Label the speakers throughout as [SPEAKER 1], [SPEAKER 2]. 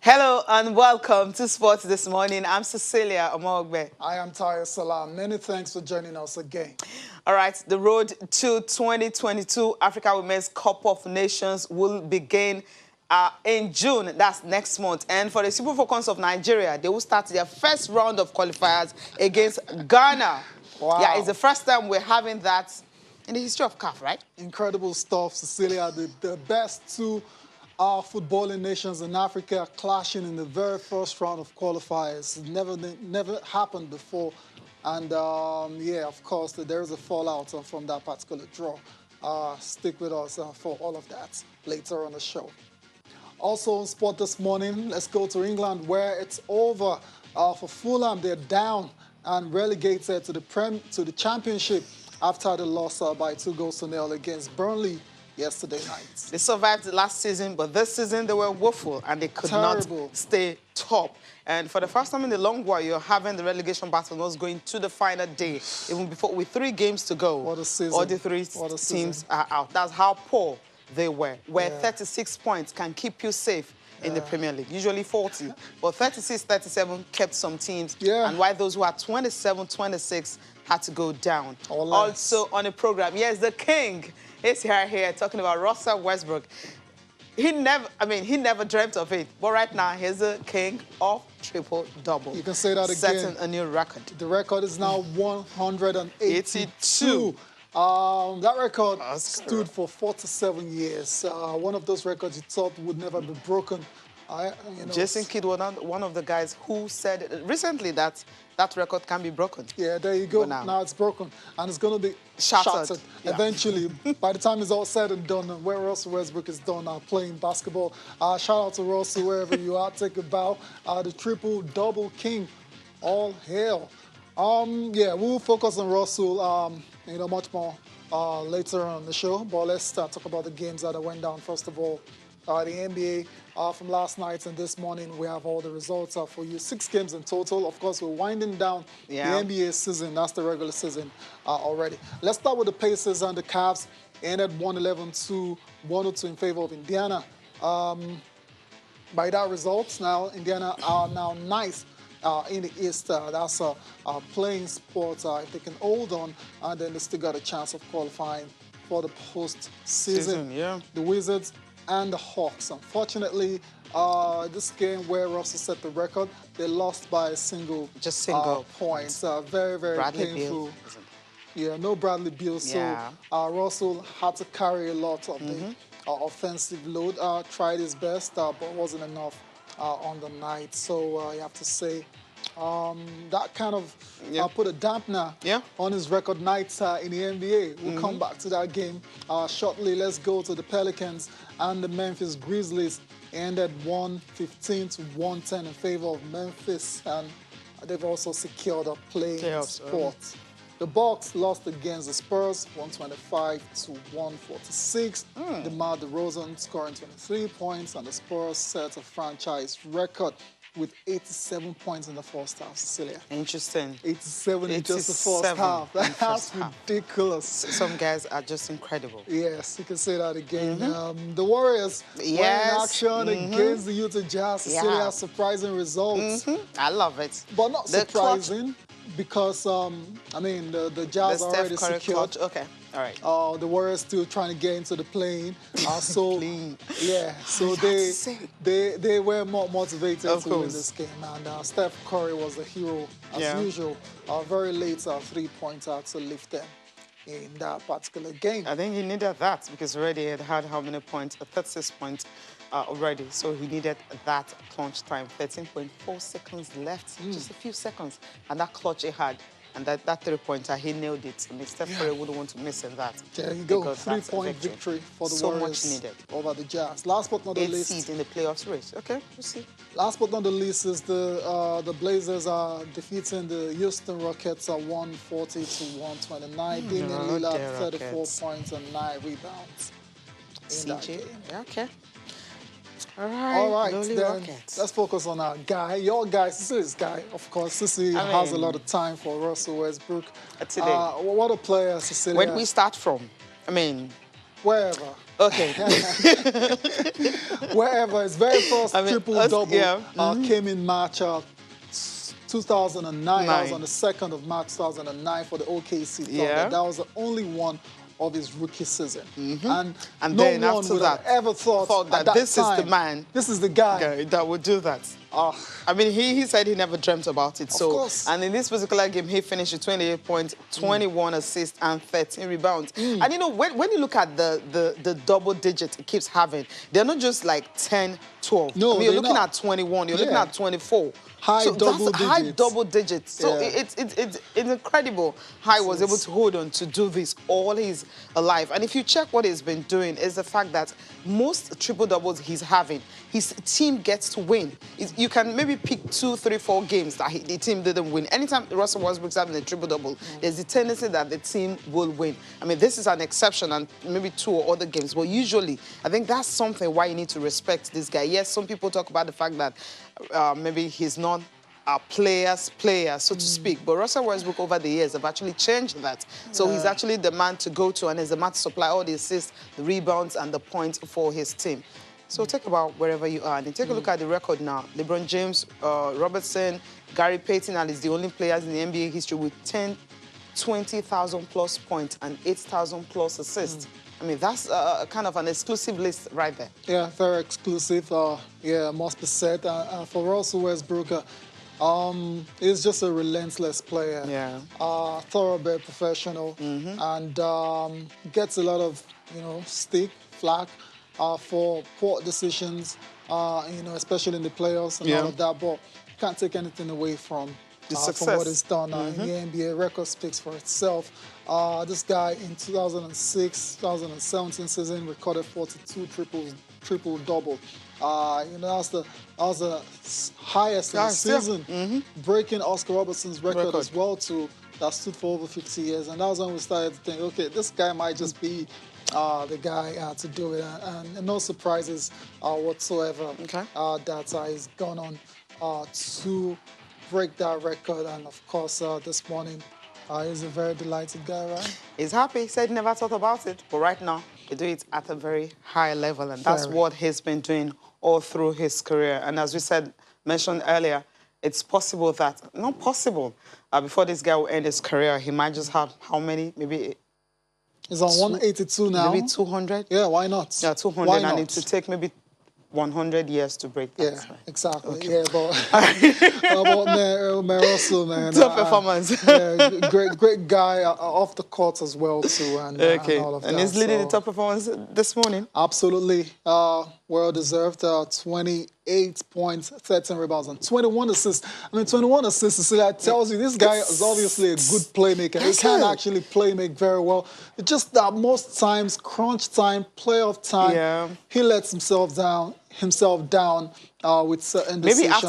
[SPEAKER 1] Hello and welcome to Sports This Morning. I'm Cecilia Omogbe.
[SPEAKER 2] I am Taya Salam. Many thanks for joining us again.
[SPEAKER 1] All right, the road to 2022 Africa Women's Cup of Nations will begin in June. That's next month. And for the Super Falcons of Nigeria, they will start their first round of qualifiers against Ghana.
[SPEAKER 2] Wow.
[SPEAKER 1] Yeah, it's the first time we're having that in the history of CAF, right?
[SPEAKER 2] Incredible stuff, Cecilia. The best two footballing nations in Africa clashing in the very first round of qualifiers. It never happened before. And yeah, of course, there's a fallout from that particular draw. Stick with us for all of that later on the show. Also on Sport This Morning, let's go to England where it's over for Fulham. They're down and relegated to the Championship after the loss by 2-0 against Burnley yesterday night.
[SPEAKER 1] They survived last season, but this season they were woeful and they could not stay top. And for the first time in a long while, you're having the relegation battle not going to the final day, even before with 3 games to go.
[SPEAKER 2] What a season.
[SPEAKER 1] All the 3 teams are out. That's how poor they were, where 36 points can keep you safe in the Premier League, usually 40. But 36, 37 kept some teams, and while those who are 27, 26 had to go down. Also on the program, yes, the king is here talking about Russell Westbrook. He never dreamt of it, but right now he's the king of triple-double.
[SPEAKER 2] You can say that again.
[SPEAKER 1] Setting a new record.
[SPEAKER 2] The record is now 182. That record stood for 47 years. One of those records you thought would never be broken.
[SPEAKER 1] Jason Kidd was one of the guys who said recently that that record can be broken.
[SPEAKER 2] Yeah, there you go. Now it's broken. And it's going to be shattered eventually. By the time it's all said and done, where Russell Westbrook is done playing basketball. Shout out to Russell wherever you are. Take a bow. The triple-double king. All hail. Yeah, we'll focus on Russell, much more later on the show. But let's talk about the games that went down. First of all, the NBA from last night and this morning, we have all the results for you. 6 games in total. Of course, we're winding down the NBA season. That's the regular season already. Let's start with the Pacers and the Cavs. Ended 111-102 in favor of Indiana. By that result, now Indiana are now ninth in the East. That's a playing sport. If they can hold on, and then they still got a chance of qualifying for the postseason. The Wizards and the Hawks. Unfortunately, this game where Russell set the record, they lost by a single point. Very, very painful. Yeah, no Bradley Beal. So Russell had to carry a lot of the offensive load. Tried his best, but wasn't enough on the night. So you have to say that kind of put a dampener on his record nights in the NBA. We'll come back to that game shortly. Let's go to the Pelicans and the Memphis Grizzlies. Ended 115-110 in favor of Memphis, and they've also secured a playing spot. The Bucks lost against the Spurs, 125-146. DeMar DeRozan scoring 23 points, and the Spurs set a franchise record with 87 points in the first half, Cecilia.
[SPEAKER 1] Interesting.
[SPEAKER 2] 87 in just the first half. That's ridiculous.
[SPEAKER 1] Some guys are just incredible.
[SPEAKER 2] Yes, you can say that again. The Warriors were in action against the Utah Jazz. Cecilia, surprising results.
[SPEAKER 1] I love it.
[SPEAKER 2] But not surprising because, the Jazz are already secured.
[SPEAKER 1] Okay. All right.
[SPEAKER 2] The Warriors still trying to get into the plane. So they were more motivated to win this game. And Steph Curry was the hero as usual. Very late 3-pointer to lift them in that particular game.
[SPEAKER 1] I think he needed that because already he had how many points? 36 points already. So he needed that clutch time. 13.4 seconds left, just a few seconds, and that clutch he had. And that 3-pointer, he nailed it. I mean, Steph Curry wouldn't want to miss in that.
[SPEAKER 2] There you go, 3-point victory for the Warriors.
[SPEAKER 1] So much needed.
[SPEAKER 2] Over the Jazz. Last but not the least.
[SPEAKER 1] 8 seed in the playoffs race. Okay, we'll see.
[SPEAKER 2] Last but not the least is the Blazers are defeating the Houston Rockets 140-129. Damian Lillard, 34 points and 9 rebounds in that game.
[SPEAKER 1] Okay.
[SPEAKER 2] All right, then let's focus on our guy, your guy, Cecilia's guy. Of course, Cecilia has a lot of time for Russell Westbrook.
[SPEAKER 1] Today.
[SPEAKER 2] What a player, Cecilia.
[SPEAKER 1] Where do we start from?
[SPEAKER 2] Wherever.
[SPEAKER 1] Okay.
[SPEAKER 2] Wherever. His very first triple-double came in March 2009. That was on the 2nd of March 2009 for the OKC Thunder. That was the only one of his rookie season. And no
[SPEAKER 1] then
[SPEAKER 2] one would have ever thought that
[SPEAKER 1] this is the man.
[SPEAKER 2] This is the guy
[SPEAKER 1] that would do that. I mean, he said he never dreamt about it.
[SPEAKER 2] Of course.
[SPEAKER 1] And in this particular game, he finished with 28 points, 21 assists, and 13 rebounds. And you know, when you look at the double digits it keeps having, they're not just like 10, 12.
[SPEAKER 2] No,
[SPEAKER 1] I mean, you're looking at 21, you're looking at 24.
[SPEAKER 2] High double digits.
[SPEAKER 1] So it's incredible how he was able to hold on to do this all his life. And if you check what he's been doing, is the fact that most triple doubles he's having, his team gets to win. You can maybe pick 2, 3, 4 games that the team didn't win. Anytime Russell Westbrook's having a triple double, there's a tendency that the team will win. I mean, this is an exception, and maybe 2 or other games, but usually I think that's something why you need to respect this guy. Yes, some people talk about the fact that maybe he's not a player's player, so to speak. But Russell Westbrook over the years have actually changed that. So he's actually the man to go to, and is the man to supply all the assists, the rebounds, and the points for his team. So take about wherever you are, and then take a look at the record now. LeBron James, Robertson, Gary Payton, and is the only players in the NBA history with 10, 20,000 plus points and 8,000 plus assists. I mean, that's kind of an exclusive list right there. Yeah,
[SPEAKER 2] very exclusive. Yeah, must be said. For Russell Westbrook, he's just a relentless player.
[SPEAKER 1] Yeah.
[SPEAKER 2] Thoroughbred professional, and gets a lot of, flack for poor decisions, especially in the playoffs and all of that. But can't take anything away from what he's done in the NBA. Record speaks for itself. This guy in 2006-2017 season recorded 42 triple-double. That was the highest in the season, breaking Oscar Robertson's record as well too. That stood for over 50 years, and that was when we started to think, okay, this guy might just be the guy to do it, and no surprises whatsoever that he's gone on to break that record. And of course, this morning, he's a very delighted guy, right?
[SPEAKER 1] He's happy. He said he never thought about it, but right now, he do it at a very high level, and that's what he's been doing all through his career. And as we mentioned earlier, it's possible that, not possible, before this guy will end his career, he might just have how many? Maybe
[SPEAKER 2] he's on 182 now.
[SPEAKER 1] Maybe 200?
[SPEAKER 2] Yeah, why not?
[SPEAKER 1] Yeah, 200,
[SPEAKER 2] why not?
[SPEAKER 1] And it will take maybe 100 years to break that.
[SPEAKER 2] Yeah, exactly. Okay. Yeah, but man, Russell, man.
[SPEAKER 1] Top performance.
[SPEAKER 2] great guy off the court as well, too, and all of that.
[SPEAKER 1] And he's leading the top performance this morning.
[SPEAKER 2] Absolutely. Well-deserved. 28 points, 13 rebounds, and 21 assists. I mean, 21 assists, so that tells you this guy is obviously a good playmaker. He can actually playmake very well. It's just that most times, crunch time, playoff time, he lets himself down with certain decisions.
[SPEAKER 1] Maybe after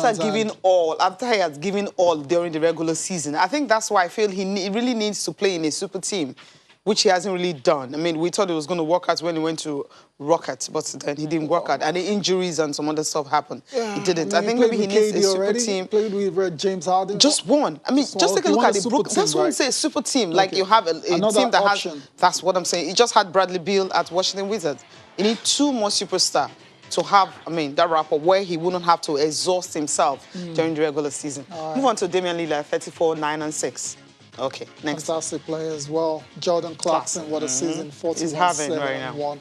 [SPEAKER 1] he has given all during the regular season. I think that's why I feel he really needs to play in a super team, which he hasn't really done. I mean, we thought it was going to work out when he went to Rockets, but then he didn't work out. And the injuries and some other stuff happened. Yeah, he didn't. I think maybe he needs a super team.
[SPEAKER 2] Played with James Harden.
[SPEAKER 1] Just one. I mean, just take a look at the Brooklyn. That's what I'm saying, super team. Like you have a team that has... That's what I'm saying. He just had Bradley Beal at Washington Wizards. You need 2 more superstars to have, that rapport where he wouldn't have to exhaust himself during the regular season. Move on to Damian Lillard, 34, 9, and 6. Okay, next.
[SPEAKER 2] Fantastic player as well. Jordan Clarkson, what a season, 41-7-1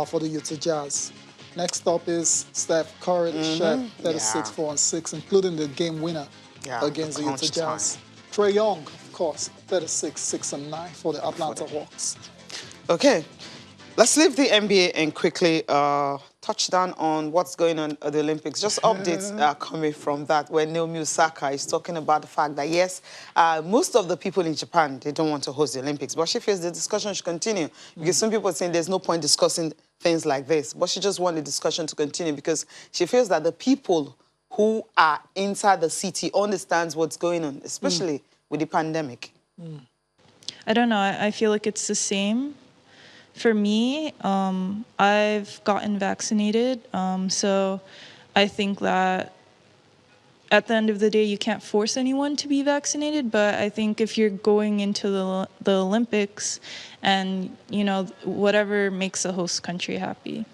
[SPEAKER 2] for the Utah Jazz. Next up is Steph Curry, the Chef, 36-4-6, including the game winner against the Utah Jazz. Trae Young, of course, 36-6-9 for the Atlanta Hawks.
[SPEAKER 1] Okay, let's leave the NBA and quickly touch down on what's going on at the Olympics. Just updates coming from that, where Naomi Osaka is talking about the fact that, yes, most of the people in Japan, they don't want to host the Olympics, but she feels the discussion should continue, because some people are saying there's no point discussing things like this, but she just wants the discussion to continue because she feels that the people who are inside the city understands what's going on, especially with the pandemic.
[SPEAKER 3] I don't know. I feel like it's the same. For me, I've gotten vaccinated, so I think that at the end of the day, you can't force anyone to be vaccinated. But I think if you're going into the Olympics and, you know, whatever makes the host country happy.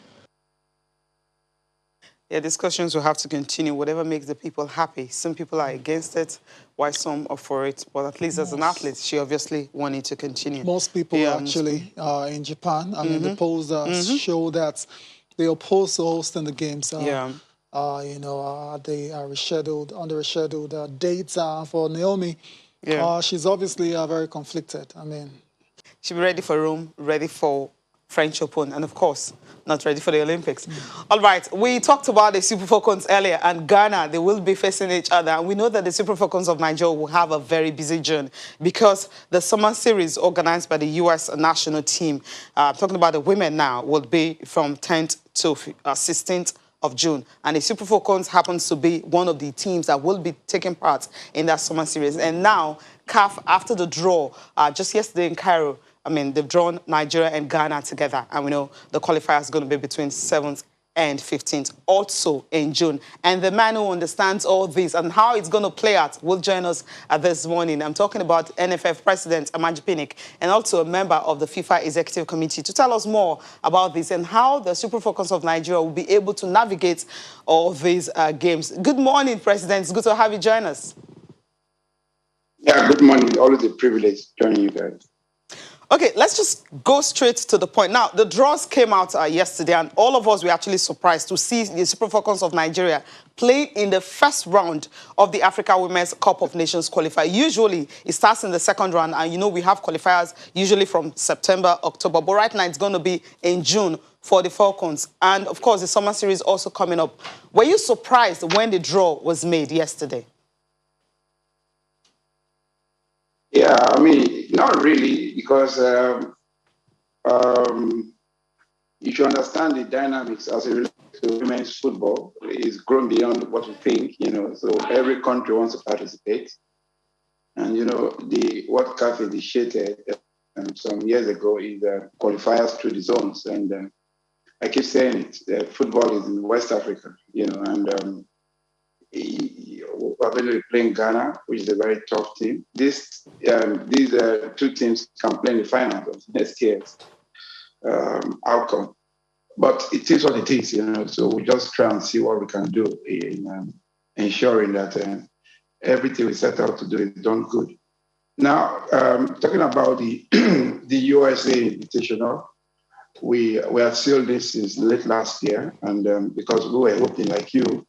[SPEAKER 1] Yeah, discussions will have to continue, whatever makes the people happy. Some people are against it, while some are for it. But at least as an athlete, she obviously wanted to continue.
[SPEAKER 2] Most people actually in Japan, I mean, the polls show that they oppose hosting the games. You know, they are under rescheduled dates for Naomi. She's obviously very conflicted. I mean,
[SPEAKER 1] she'll be ready for Rome, ready for French Open, and of course, not ready for the Olympics. All right, we talked about the Super Falcons earlier, and Ghana, they will be facing each other. And we know that the Super Falcons of Nigeria will have a very busy June because the summer series organized by the U.S. national team, talking about the women now, will be from 10th to 16th of June. And the Super Falcons happens to be one of the teams that will be taking part in that summer series. And now, CAF, after the draw, just yesterday in Cairo, I mean, they've drawn Nigeria and Ghana together. And we know the qualifier is going to be between 7th and 15th, also in June. And the man who understands all this and how it's going to play out will join us this morning. I'm talking about NFF President Amanji Pinnick and also a member of the FIFA Executive Committee to tell us more about this and how the Super Falcons of Nigeria will be able to navigate all these games. Good morning, President. It's good to have you join us.
[SPEAKER 4] Yeah, good morning. Always a privilege joining you guys.
[SPEAKER 1] Okay, let's just go straight to the point. Now, the draws came out yesterday, and all of us were actually surprised to see the Super Falcons of Nigeria playing in the first round of the Africa Women's Cup of Nations qualifier. Usually, it starts in the second round, and you know we have qualifiers usually from September, October, but right now it's going to be in June for the Falcons. And, of course, the summer series also coming up. Were you surprised when the draw was made yesterday?
[SPEAKER 4] Yeah, I mean, not really, because you should understand the dynamics as it relates to women's football. It's grown beyond what we think, you know, so every country wants to participate. And, you know, what CAF initiated some years ago is qualifiers through the zones. And I keep saying it, football is in West Africa, you know, and we're going to be playing Ghana, which is a very tough team. These two teams can play in the finals of next year's outcome. But it is what it is, you know, so we just try and see what we can do in ensuring that everything we set out to do is done good. Now, talking about the the USA Invitational, we have sealed this since late last year, and because we were hoping, like you,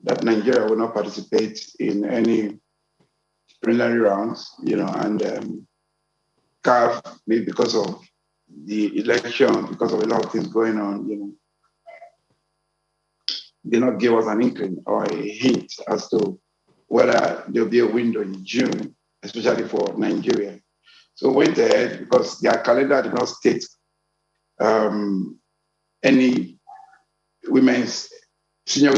[SPEAKER 4] that Nigeria will not participate in any preliminary rounds, you know, and CAF, maybe because of the election, because of a lot of things going on, you know, did not give us an inkling or a hint as to whether there'll be a window in June, especially for Nigeria. So we went ahead because their calendar did not state any senior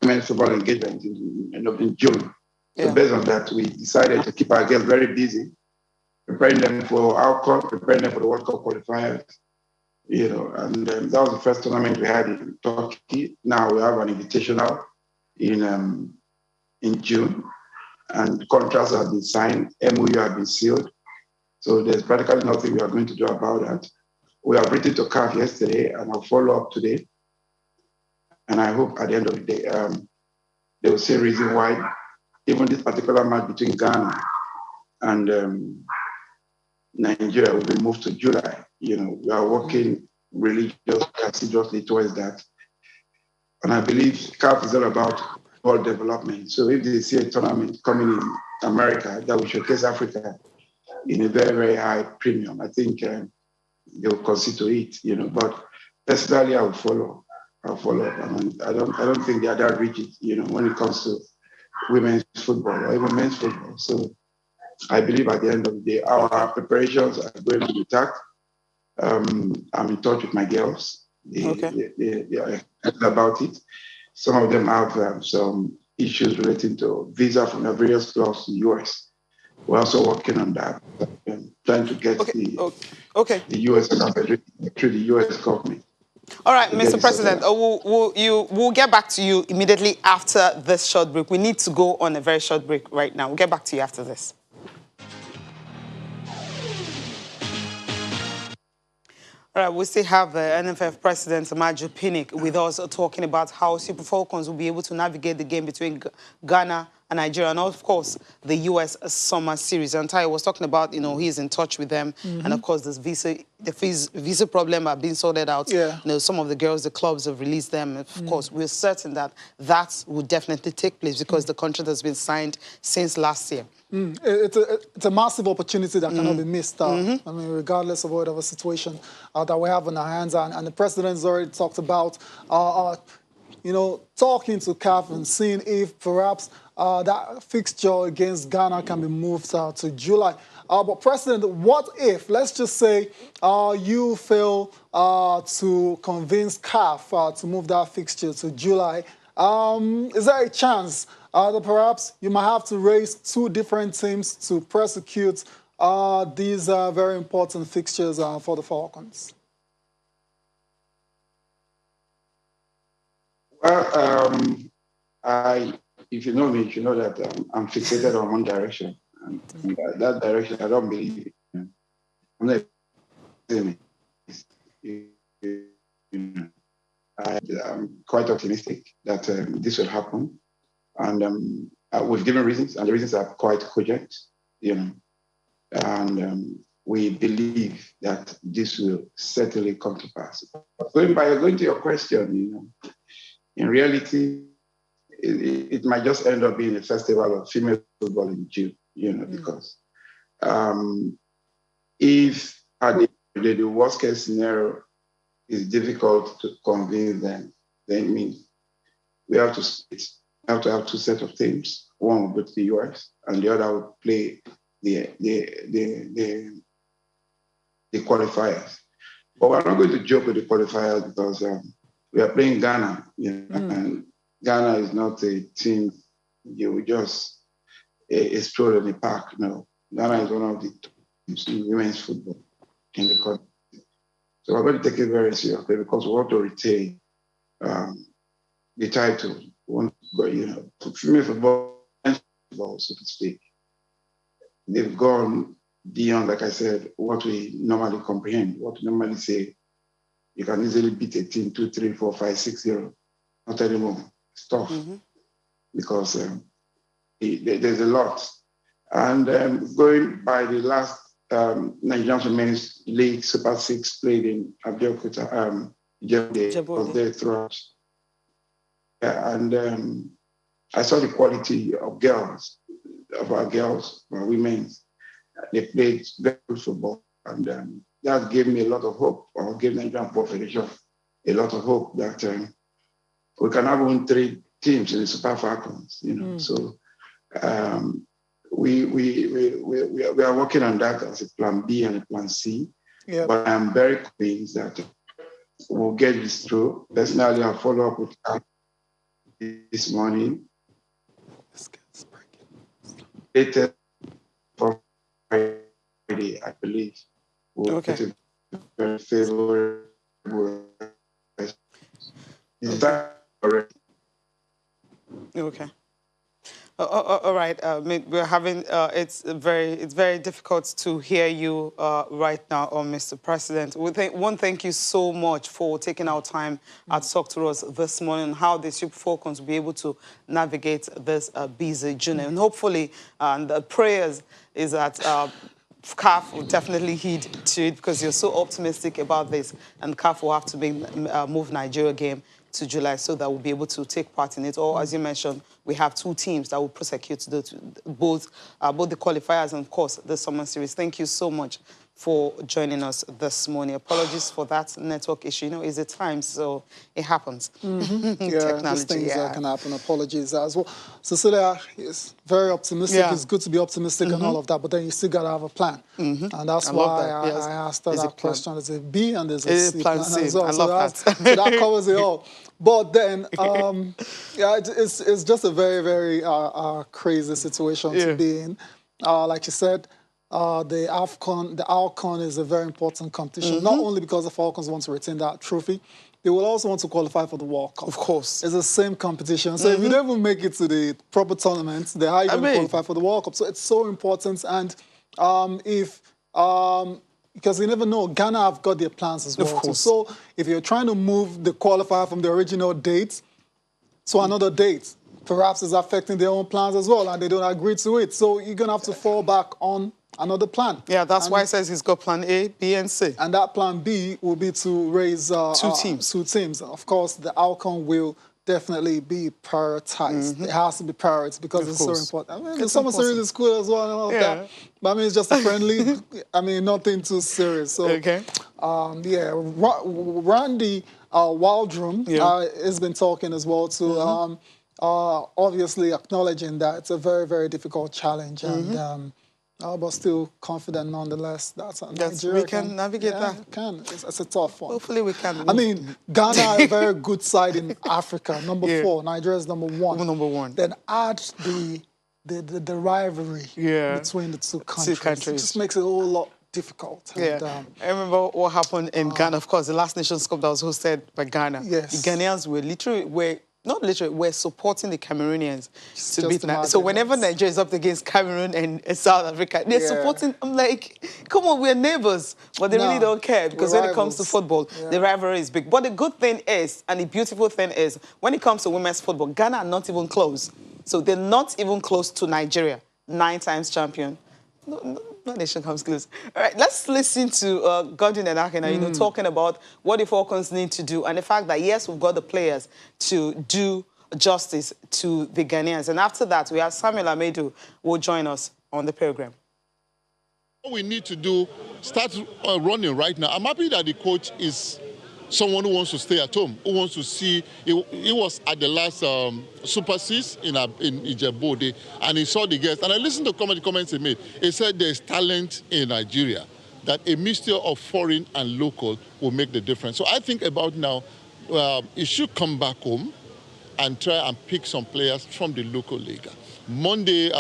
[SPEAKER 4] women's football engagement in June. So based on that, we decided to keep our girls very busy, preparing them for outcome, preparing them for the World Cup qualifiers, you know, and that was the first tournament we had in Turkey. Now we have an invitational in June, and contracts have been signed, MOU have been sealed. So there's practically nothing we are going to do about that. We have written to CAF yesterday, and I'll follow up today. And I hope at the end of the day, they will see a reason why even this particular match between Ghana and Nigeria will be moved to July. You know, we are working really just assiduously towards that. And I believe CAF is all about ball development. So if they see a tournament coming in America that will showcase Africa in a very, very high premium, I think they'll consider it, you know. But personally, I'll follow up. I mean, I don't think they are that rigid, you know, when it comes to women's football or even men's football. So I believe at the end of the day, our preparations are going on intact. I'm in touch with my girls. They are excited about it. Some of them have some issues relating to visa from their various clubs to the US. We're also working on that, trying to get the US through the US government.
[SPEAKER 1] All right, Mr. President, we'll get back to you immediately after this short break. We need to go on a very short break right now. We'll get back to you after this. All right, we still have NFF President Maju Pinnick with us talking about how Super Falcons will be able to navigate the game between Ghana and Nigeria, and of course, the U.S. Summer Series. And Tayo was talking about, he's in touch with them, and of course, this visa problem are being sorted out.
[SPEAKER 2] Yeah.
[SPEAKER 1] Some of the girls, the clubs have released them. Of course, we're certain that that would definitely take place because the contract has been signed since last year.
[SPEAKER 2] It's a massive opportunity that cannot be missed. I mean, regardless of whatever situation that we have on our hands. And the president's already talked about, talking to CAF and seeing if perhaps that fixture against Ghana can be moved to July. But President, what if, let's just say, you fail to convince CAF to move that fixture to July? Is there a chance that perhaps you might have to raise two different teams to prosecute these very important fixtures for the Falcons?
[SPEAKER 4] Well, if you know me, you know that I'm fixated on one direction. And that direction, I don't believe in. I'm not I'm quite optimistic that this will happen. And we've given reasons, and the reasons are quite cogent, And we believe that this will certainly come to pass. Going to your question, in reality, it might just end up being a festival of female football in June, because if at the worst case scenario is difficult to convince them, then it means we have to have two sets of teams. One will go to the US, and the other will play the qualifiers. But we're not going to joke with the qualifiers because we are playing Ghana, and Ghana is not a team you just explore in the park. No, Ghana is one of the teams in women's football in the country. So we're going to take it very seriously because we want to retain the title. We want to female football, so to speak. They've gone beyond, like I said, what we normally comprehend, what we normally say. You can easily beat a team 2-3, 4, 5, 6-0. Not anymore. It's tough because there's a lot. And going by the last Nigerian Women's League Super 6 played in Abeokuta, Jebode was there throughout. And I saw the quality of our women. They played very good football. And that gave me a lot of hope, or gave Nigerian Football Federation a lot of hope that we can have only 3 teams in the Super Falcons, So we are working on that as a plan B and a plan C. Yep. But I'm very convinced that we'll get this through. Personally, I'll follow up with this morning. Later for Friday, I believe. We'll get a very favorable. Is that correct?
[SPEAKER 1] Okay. All right. We're having. It's very difficult to hear you right now, Mr. President. Thank you so much for taking our time to talk to us this morning. How the Super Falcons will be able to navigate this busy June, and hopefully, the prayers is that. CAF will definitely heed to it because you're so optimistic about this, and CAF will have to move Nigeria game to July so that we'll be able to take part in it. Or, as you mentioned, we have 2 teams that will prosecute both the qualifiers and, of course, the Summer Series. Thank you so much for joining us this morning. Apologies for that network issue. It's a time, so it happens.
[SPEAKER 2] Yeah, these things can happen. Apologies as well. Cecilia is very optimistic. Yeah. It's good to be optimistic and all of that, but then you still got to have a plan. And that's why I asked that question. There's a B and there's a C plan as well. I love that. So that covers it all. But then, it's just a very, very crazy situation to be in. Like you said, the AFCON is a very important competition, not only because the Falcons want to retain that trophy, they will also want to qualify for the World Cup.
[SPEAKER 1] Of course.
[SPEAKER 2] It's the same competition. So if you don't even make it to the proper tournament, then how are you going to qualify for the World Cup? So it's so important. And because you never know, Ghana have got their plans as well.
[SPEAKER 1] Of course.
[SPEAKER 2] So if you're trying to move the qualifier from the original date to another date, perhaps it's affecting their own plans as well, and they don't agree to it. So you're going to have to fall back on another plan.
[SPEAKER 1] Yeah, that's why it says he's got plan A, B, and C.
[SPEAKER 2] And that plan B will be to raise
[SPEAKER 1] two teams.
[SPEAKER 2] Two teams. Of course, the outcome will definitely be prioritized. It has to be prioritized because it's so important. I mean, someone serious in school as well and all of that. But I mean, it's just a friendly, I mean, nothing too serious. So, yeah, Randy Waldrum has been talking as well to obviously acknowledging that it's a very, very difficult challenge. And but still confident nonetheless that Nigeria
[SPEAKER 1] we can navigate that.
[SPEAKER 2] It's a tough one.
[SPEAKER 1] Hopefully we can.
[SPEAKER 2] I mean, Ghana are a very good side in Africa, number 4. Nigeria is number 1.
[SPEAKER 1] Number 1.
[SPEAKER 2] Then add the rivalry between the two countries. It just makes it a whole lot difficult. And,
[SPEAKER 1] I remember what happened in Ghana. Of course, the last Nations Cup that was hosted by Ghana.
[SPEAKER 2] Yes.
[SPEAKER 1] The Ghanaians were supporting the Cameroonians to beat Nigeria. So whenever Nigeria is up against Cameroon and South Africa, they're supporting. I'm like, come on, we're neighbors. But they really don't care because when it comes to football, the rivalry is big. But the good thing is, and the beautiful thing is, when it comes to women's football, Ghana are not even close. So they're not even close to Nigeria, 9 times champion. No nation comes close. All right, let's listen to Godwin and Akina, talking about what the Falcons need to do and the fact that, yes, we've got the players to do justice to the Ghanaians. And after that, we have Samuel Amedu who will join us on the program.
[SPEAKER 5] What we need to do, start running right now. I'm happy that the coach is someone who wants to stay at home, who wants to see. He was at the last Super 6 in Ijebu, and he saw the guests. And I listened to comments he made. He said there's talent in Nigeria, that a mixture of foreign and local will make the difference. So I think about now, he should come back home and try and pick some players from the local league. Monday,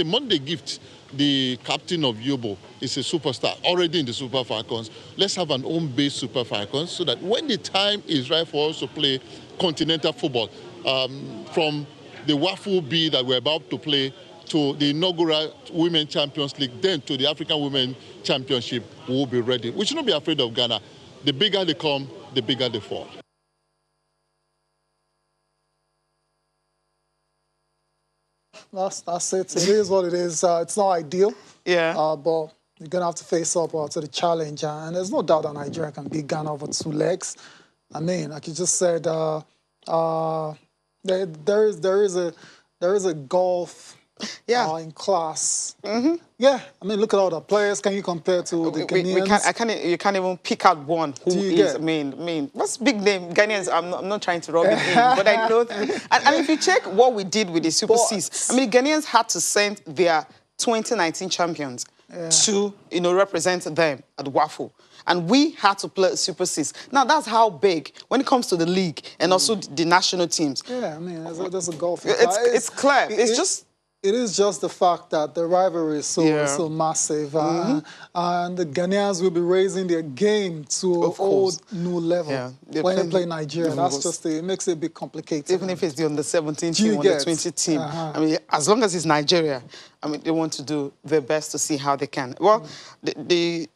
[SPEAKER 5] Monday Gift, the captain of Yobo, is a superstar, already in the Super Falcons. Let's have an home-based Super Falcons so that when the time is right for us to play continental football, from the Wafu B that we're about to play to the inaugural Women Champions League, then to the African Women Championship, we will be ready. We shouldn't be afraid of Ghana. The bigger they come, the bigger they fall.
[SPEAKER 2] That's it. It is what it is. It's not ideal. But you're going to have to face up to the challenge. And there's no doubt that Nigeria can beat Ghana over 2 legs. I mean, like you just said, there is a gulf in class. Yeah, I mean, look at all the players. Can you compare to the Ghanaians?
[SPEAKER 1] You can't even pick out one who is. I mean, what's big name? Ghanaians. I'm not trying to rub it in, but I know. And if you check what we did with the Super 6, I mean, Ghanaians had to send their 2019 champions to represent them at WAFU. And we had to play Super 6. Now, that's how big, when it comes to the league and also the national teams.
[SPEAKER 2] Yeah, I mean, there's a gulf.
[SPEAKER 1] It's clear.
[SPEAKER 2] It is just the fact that the rivalry is so massive. And the Ghanaians will be raising their game to a whole new level when they play Nigeria. That's just it makes it a bit complicated.
[SPEAKER 1] Even if it's the under-17 team, under-20 team. I mean, as long as it's Nigeria, I mean, they want to do their best to see how they can. Well, the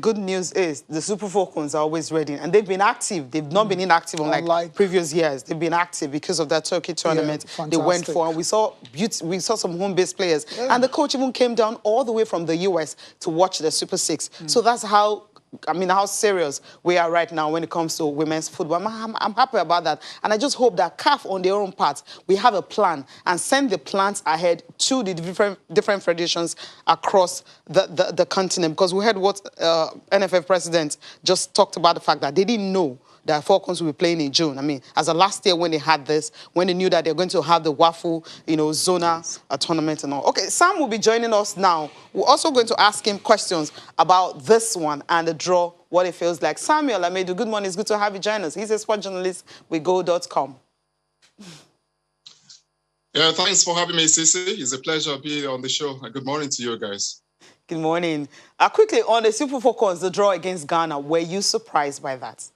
[SPEAKER 1] good news is the Super Falcons are always ready, and they've been active. They've not been inactive unlike previous years. They've been active because of that Turkey tournament they went for. And we saw some home-based players, and the coach even came down all the way from the US to watch the Super 6. So that's how serious we are right now when it comes to women's football. I'm happy about that. And I just hope that CAF, on their own part, we have a plan and send the plans ahead to the different federations across the continent. Because we heard what NFF President just talked about, the fact that they didn't know that Falcons will be playing in June. I mean, as of last year when they had this, when they knew that they're going to have the WAFU, Zona tournament and all. Okay, Sam will be joining us now. We're also going to ask him questions about this one and the draw, what it feels like. Samuel Amedu, good morning. It's good to have you join us. He's a sport journalist with Go.com.
[SPEAKER 6] Yeah, thanks for having me, Sisi. It's a pleasure being on the show. Good morning to you guys.
[SPEAKER 1] Good morning. Quickly, on the Super Falcons, the draw against Ghana, were you surprised by that?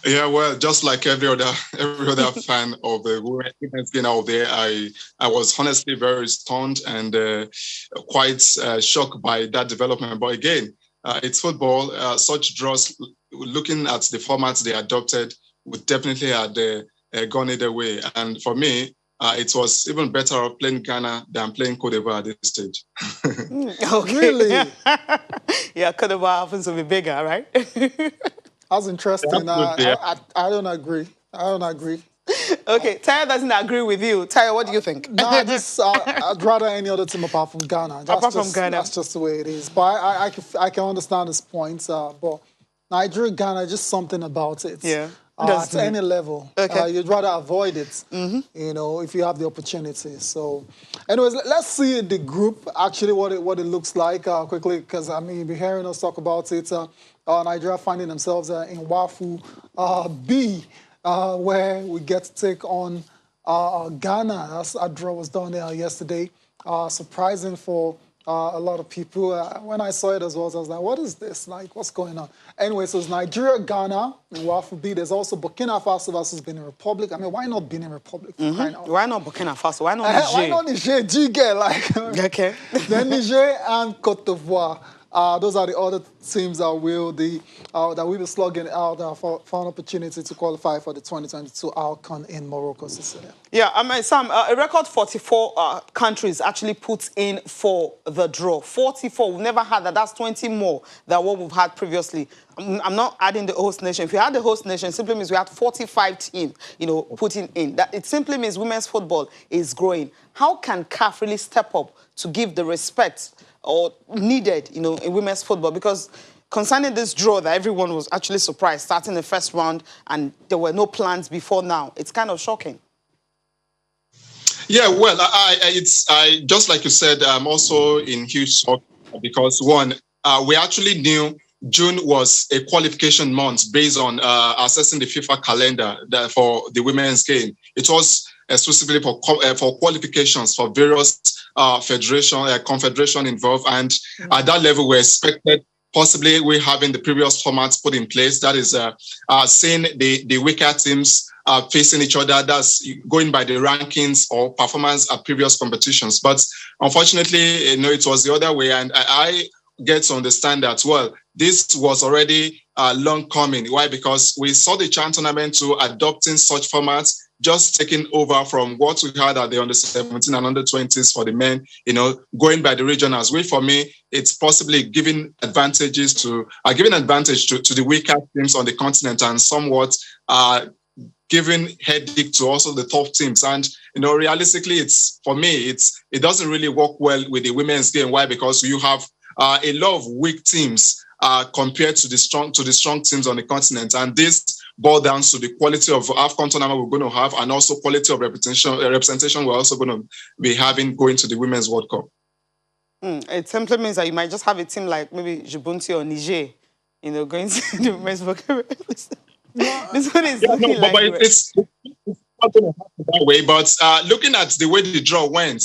[SPEAKER 6] Yeah, well, just like every other fan of the women's game out there, I was honestly very stunned and quite shocked by that development. But again, it's football. Such draws, looking at the formats they adopted, would definitely have gone either way. And for me, it was even better playing Ghana than playing Cote d'Ivoire at this stage.
[SPEAKER 1] Okay. Really? Yeah, Cote d'Ivoire happens to be bigger, right?
[SPEAKER 2] That's interesting. I don't agree.
[SPEAKER 1] Okay, Taya doesn't agree with you. Taya, what do you think?
[SPEAKER 2] No, I'd rather any other team apart from Ghana. That's just the way it is. But I can understand his points. But Nigeria, Ghana, just something about it.
[SPEAKER 1] Yeah.
[SPEAKER 2] At any level.
[SPEAKER 1] Okay.
[SPEAKER 2] You'd rather avoid it, you know, if you have the opportunity. So, anyways, let's see the group, actually, what it looks like quickly, because, I mean, you'll be hearing us talk about it. Nigeria finding themselves in WAFU B, where we get to take on Ghana. That draw was done yesterday. Surprising for a lot of people. When I saw it as well, I was like, what is this? Like, what's going on? Anyway, so it's Nigeria, Ghana, and WAFU B. There's also Burkina Faso versus Benin Republic. I mean, why not Benin Republic?
[SPEAKER 1] Why not Burkina Faso? Why not Niger?
[SPEAKER 2] Why not Niger? Do you get, like...
[SPEAKER 1] Okay.
[SPEAKER 2] Then Niger and Cote d'Ivoire. Those are the other teams that will be slugging out for an opportunity to qualify for the 2022 AFCON in Morocco, Cecilia.
[SPEAKER 1] Yeah, I mean, Sam, a record 44 countries actually put in for the draw. 44, we've never had that. That's 20 more than what we've had previously. I'm not adding the host nation. If you had the host nation, it simply means we had 45 teams, putting in. That it simply means women's football is growing. How can CAF really step up to give the respect or needed, in women's football? Because concerning this draw that everyone was actually surprised, starting the first round and there were no plans before now, it's kind of shocking.
[SPEAKER 6] Yeah, well, I just like you said, I'm also in huge shock because one, we actually knew June was a qualification month based on assessing the FIFA calendar for the women's game. It was exclusively for qualifications for various confederation involved, and at that level, we expected possibly we having the previous formats put in place. That is, seeing the weaker teams facing each other. That's going by the rankings or performance at previous competitions. But unfortunately, it was the other way, and I get to understand that, well, this was already long coming. Why? Because we saw the CHAN tournament to adopting such formats, just taking over from what we had at the under-17 and under-20s for the men, going by the regionals. For me, it's possibly giving advantage to the weaker teams on the continent and somewhat giving headache to also the top teams. And, realistically, it doesn't really work well with the women's game. Why? Because you have a lot of weak teams compared to the strong teams on the continent, and this boils down to the quality of AFCON tournament we're going to have, and also quality of representation we're also going to be having going to the Women's World Cup.
[SPEAKER 1] It simply means that you might just have a team like maybe Djibouti or Niger, going to the Women's World Cup. This one is looking like
[SPEAKER 6] it's not going to happen that way. But looking at the way the draw went,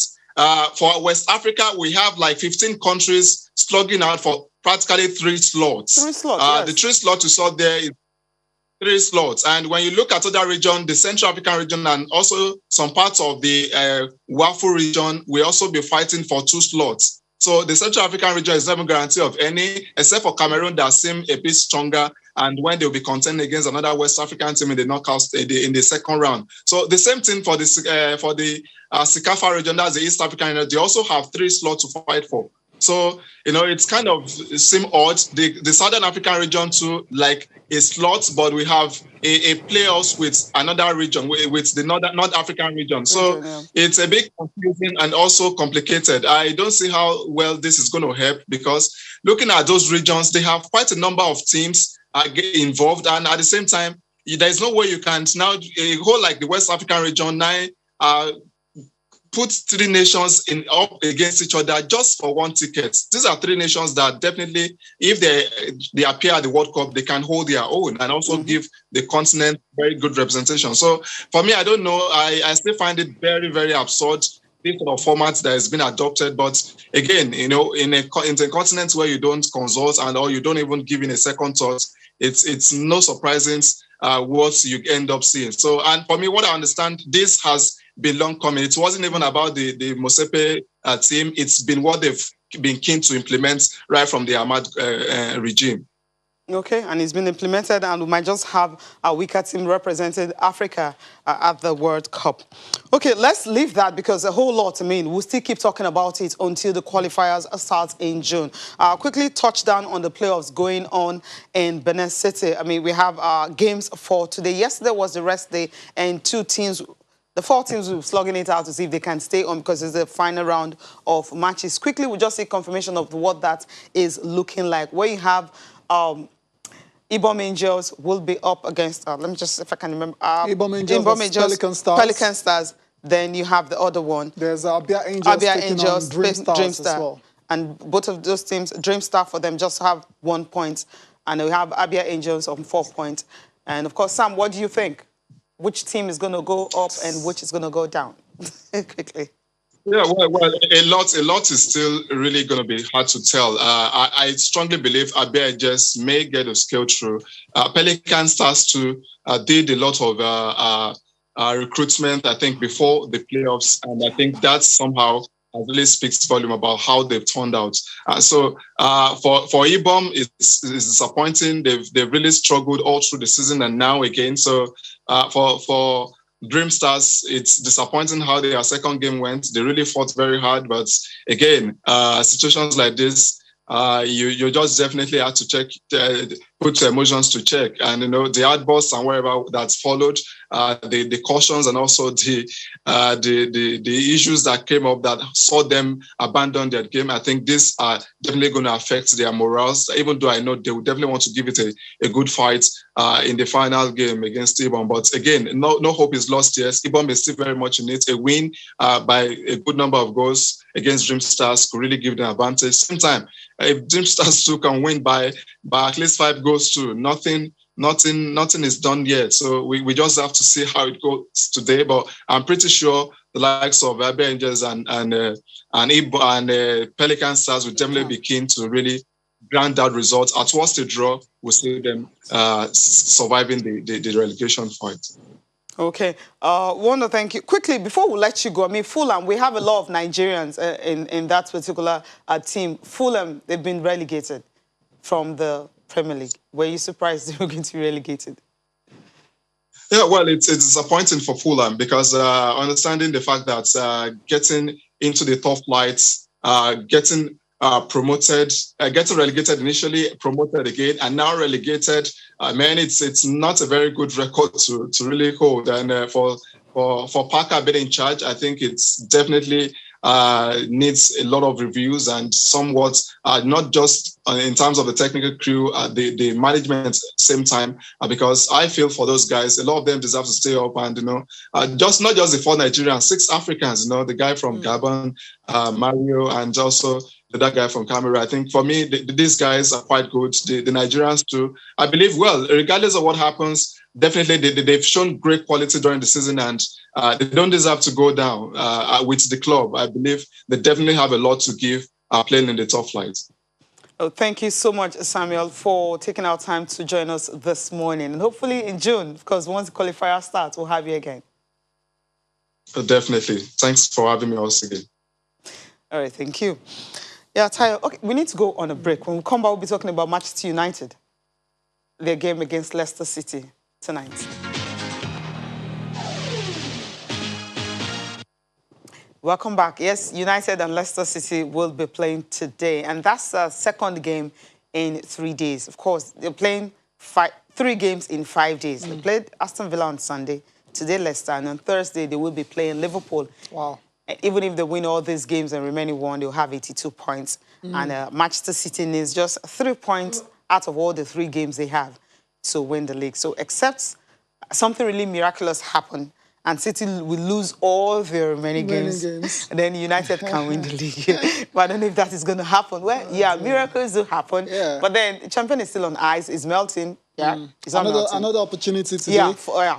[SPEAKER 6] for West Africa, we have like 15 countries slugging out for practically 3 slots.
[SPEAKER 1] 3 slots, yes.
[SPEAKER 6] The 3 slots you saw there is 3 slots. And when you look at other region, the Central African region and also some parts of the WAFU region, we also be fighting for 2 slots. So the Central African region is never guaranteed of any, except for Cameroon that seem a bit stronger. And when they'll be contending against another West African team in the knockout in the second round. So the same thing for the SECAFA region, that's the East African region. They also have 3 slots to fight for. So, it's kind of seem odd. The Southern African region too, like a slot, but we have a playoffs with another region, with the North African region. So it's a bit confusing and also complicated. I don't see how well this is going to help, because looking at those regions, they have quite a number of teams get involved, and at the same time, there's no way you can now a whole like the West African region now put 3 nations up against each other just for 1 ticket. These are 3 nations that definitely, if they appear at the World Cup, they can hold their own and also give the continent very good representation. So for me, I don't know. I still find it very, very absurd. this sort of format that has been adopted. But again, in a continent where you don't consult or you don't even give in a second thought, it's no surprising what you end up seeing. So, and for me, what I understand, this has been long coming. It wasn't even about the Mosepe team. It's been what they've been keen to implement right from the Ahmad regime.
[SPEAKER 1] Okay, and it's been implemented, and we might just have a weaker team represented Africa at the World Cup. Okay, let's leave that because a whole lot, we'll still keep talking about it until the qualifiers start in June. Quickly touch down on the playoffs going on in Benin City. We have games for today. Yesterday was the rest day, and the 4 teams will be slugging it out to see if they can stay on because it's the final round of matches. Quickly, we'll just see confirmation of what that is looking like. Where you have Ibom Angels will be up against, let me just, if I can remember.
[SPEAKER 2] Ibom Angels,
[SPEAKER 1] Pelican Stars. Then you have the other one.
[SPEAKER 2] There's Abia Angels taking on Dream Stars as well.
[SPEAKER 1] And both of those teams, Dream Star for them, just have 1 point. And we have Abia Angels on 4 points. And of course, Sam, what do you think? Which team is going to go up and which is going to go down? Quickly.
[SPEAKER 6] Yeah, well, a lot is still really going to be hard to tell. I strongly believe Abia just may get a scale through. Pelican Stars too did a lot of recruitment, I think, before the playoffs, and I think that somehow really speaks volume about how they've turned out. So for Ibom, it's disappointing. They've really struggled all through the season and now again. So for Dream Stars, it's disappointing how their second game went. They really fought very hard, but again, situations like this, you just definitely have to check, put your emotions to check. And the outbursts and whatever that's followed, the cautions and also the issues that came up that saw them abandon their game. I think these are definitely going to affect their morals. Even though I know they will definitely want to give it a good fight in the final game against Ibom. But again, no hope is lost yet. Ibom is still very much in it. A win by a good number of goals against Dream Stars could really give them advantage. Same time, if Dream Stars too can win by at least 5 goals too, nothing is done yet. So we just have to see how it goes today. But I'm pretty sure the likes of Abia Angels and Pelican Stars will definitely be keen to really grind out results. At worst, a draw, we'll see them surviving the relegation fight.
[SPEAKER 1] Okay. Want to thank you. Quickly, before we let you go, Fulham, we have a lot of Nigerians in that particular team. Fulham, they've been relegated from the Premier League. Were you surprised they were going to be relegated?
[SPEAKER 6] Yeah, well, it's disappointing for Fulham because understanding the fact that getting into the top flights, getting promoted, getting relegated initially, promoted again, and now relegated. It's not a very good record to really hold. And for Parker being in charge, I think it's definitely needs a lot of reviews and somewhat not just in terms of the technical crew, the management at the same time, because I feel for those guys, a lot of them deserve to stay up and, just not just the 4 Nigerians, 6 Africans, the guy from Gabon, Mario, and also that guy from Cameroon. I think for me, these guys are quite good. The Nigerians too. I believe, well, regardless of what happens, definitely they've shown great quality during the season and they don't deserve to go down with the club. I believe they definitely have a lot to give playing in the top flight.
[SPEAKER 1] Oh, thank you so much, Samuel, for taking our time to join us this morning. And hopefully in June, because once the qualifier starts, we'll have you again.
[SPEAKER 6] Definitely. Thanks for having me once again.
[SPEAKER 1] All right, thank you. Yeah, Tayo, okay, we need to go on a break. When we come back, we'll be talking about Manchester United, their game against Leicester City tonight. Welcome back. Yes, United and Leicester City will be playing today, and that's a second game in 3 days. Of course, they're playing 3 games in 5 days. They played Aston Villa on Sunday, today Leicester, and on Thursday they will be playing Liverpool.
[SPEAKER 2] Wow.
[SPEAKER 1] Even if they win all these games and remaining 1, they'll have 82 points. And Manchester City needs just 3 points out of all the 3 games they have to win the league. So except something really miraculous happen and City will lose all their remaining games, and then United can win the league. But I don't know if that is going to happen. Well, yeah, miracles do happen. Yeah. But then the champion is still on ice, is melting. Yeah,
[SPEAKER 2] another opportunity today.
[SPEAKER 1] Yeah,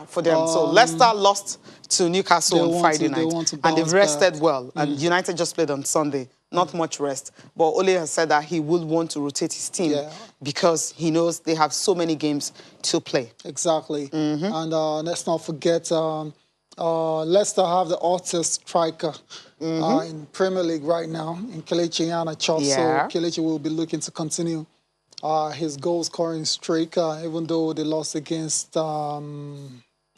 [SPEAKER 1] for them. So Leicester lost to Newcastle on Friday night, and they've rested well. And United just played on Sunday. Not much rest. But Ole has said that he will want to rotate his team because he knows they have so many games to play.
[SPEAKER 2] Exactly. And let's not forget, Leicester have the hottest striker in Premier League right now, in Kelechi Iheanacho. So Kelechi will be looking to continue his goal-scoring streak, even though they lost against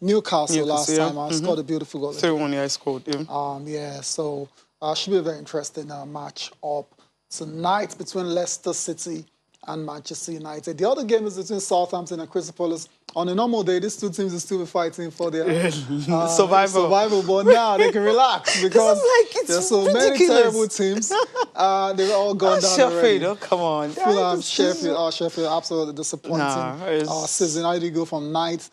[SPEAKER 2] Newcastle last time. Scored a beautiful goal.
[SPEAKER 1] 3-1, yeah, I scored.
[SPEAKER 2] So should be a very interesting match up tonight between Leicester City and Manchester United. The other game is between Southampton and Crystal Palace. On a normal day, these two teams will still be fighting for their survival. But now they can relax because there's so many terrible teams. They've all gone down already.
[SPEAKER 1] Oh, come on.
[SPEAKER 2] Fulham, Sheffield, absolutely disappointing season. How do you go from ninth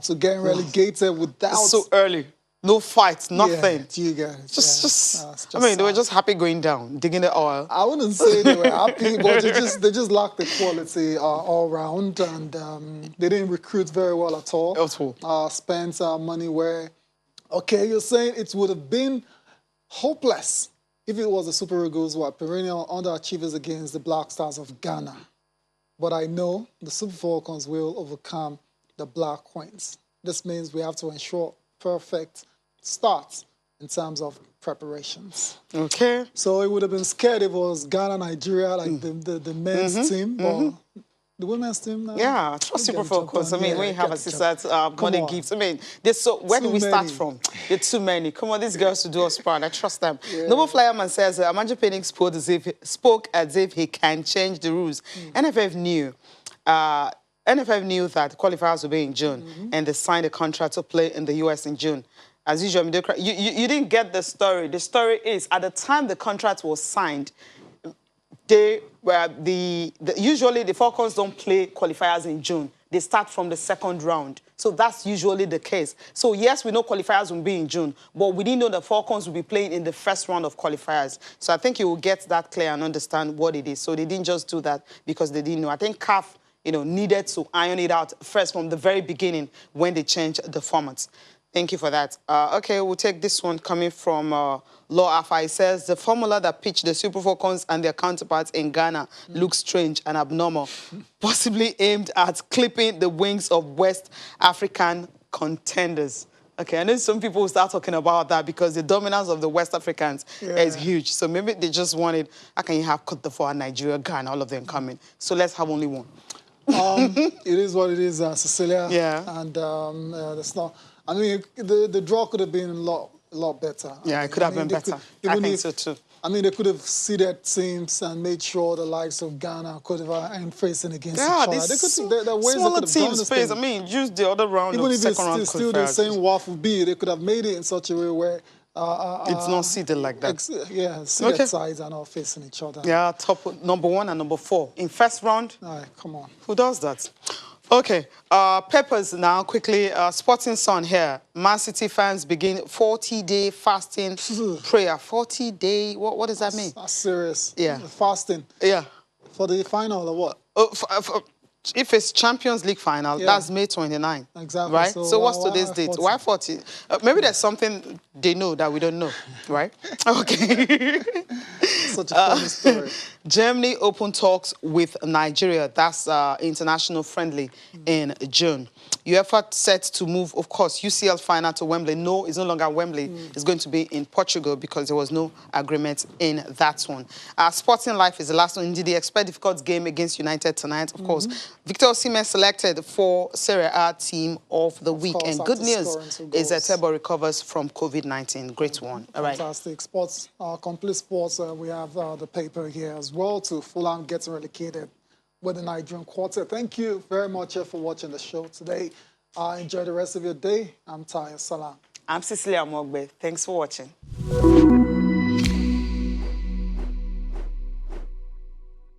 [SPEAKER 2] to getting relegated without...
[SPEAKER 1] So early. No fights, nothing.
[SPEAKER 2] Yeah, you guys.
[SPEAKER 1] I mean, they were just happy going down, digging the oil.
[SPEAKER 2] I wouldn't say they were happy, but they just lacked the quality all round, and they didn't recruit very well at all. Spent money where, okay, you're saying it would have been hopeless if it was the Super Eagles who are perennial underachievers against the Black Stars of Ghana. But I know the Super Falcons will overcome the Black Queens. This means we have to ensure perfect start in terms of preparations.
[SPEAKER 1] Okay.
[SPEAKER 2] So it would have been scared if it was Ghana, Nigeria, like the men's team, but the women's team now.
[SPEAKER 1] Yeah, trust Super Falcons. I mean, when you have assistants, money gifts. I mean, where do we start from? There are too many. Come on, these girls to do us proud. I trust them. Noble Flyerman says, Amanda Penning spoke as if he can change the rules. NFF knew that qualifiers will be in June, and they signed a contract to play in the US in June. As usual, you didn't get the story. The story is, at the time the contract was signed, usually the Falcons don't play qualifiers in June. They start from the second round. So that's usually the case. So yes, we know qualifiers will be in June, but we didn't know the Falcons will be playing in the first round of qualifiers. So I think you will get that clear and understand what it is. So they didn't just do that because they didn't know. I think CAF needed to iron it out first from the very beginning when they changed the formats. Thank you for that. Okay, we'll take this one coming from Law Alpha. It says, the formula that pitched the Super Falcons and their counterparts in Ghana looks strange and abnormal, possibly aimed at clipping the wings of West African contenders. Okay, I know some people will start talking about that because the dominance of the West Africans is huge. So maybe they just wanted, how can you have Cote d'Ivoire, Nigeria, Ghana, all of them coming? So let's have only one.
[SPEAKER 2] It is what it is, Cecilia.
[SPEAKER 1] Yeah.
[SPEAKER 2] And that's not... I mean, the draw could have been a lot better.
[SPEAKER 1] Yeah, it could have been better. I think so too.
[SPEAKER 2] I mean, they could have seeded teams and made sure the likes of Ghana, Cote d'Ivoire, and facing against each other.
[SPEAKER 1] There ways smaller teams face. I mean, use the other round
[SPEAKER 2] even
[SPEAKER 1] of
[SPEAKER 2] if
[SPEAKER 1] second round.
[SPEAKER 2] Even if it's still the same waffle B, they could have made it in such a way where
[SPEAKER 1] it's not seeded like that.
[SPEAKER 2] Seeded sides are not facing each other.
[SPEAKER 1] Yeah, top number 1 and number 4 in first round.
[SPEAKER 2] All right, come on.
[SPEAKER 1] Who does that? Okay, Peppers now, quickly. Sporting Sun here. Man City fans begin 40-day fasting prayer. 40-day, what does that mean?
[SPEAKER 2] That's serious.
[SPEAKER 1] Yeah.
[SPEAKER 2] Fasting.
[SPEAKER 1] Yeah.
[SPEAKER 2] For the final or what?
[SPEAKER 1] If it's Champions League final, that's May 29.
[SPEAKER 2] Exactly.
[SPEAKER 1] Right? So what's today's date? Why 40? Maybe there's something they know that we don't know, right? Okay.
[SPEAKER 2] Such a funny story.
[SPEAKER 1] Germany open talks with Nigeria. That's international friendly in June. UEFA set to move, of course, UCL final to Wembley. No, it's no longer Wembley. It's going to be in Portugal because there was no agreement in that one. Sporting Life is the last one. Indeed, they expect difficult game against United tonight, of course. Victor Osimhen selected for Serie A Team of the Week. And good news is that Tebo recovers from COVID-19. Great one. All right.
[SPEAKER 2] Fantastic. Sports, complete sports. We have the paper here as well to Fulham getting relegated with the Nigerian quartet. Thank you very much for watching the show today. Enjoy the rest of your day. I'm Taya Salam.
[SPEAKER 1] I'm Cecilia Mogbe. Thanks for watching.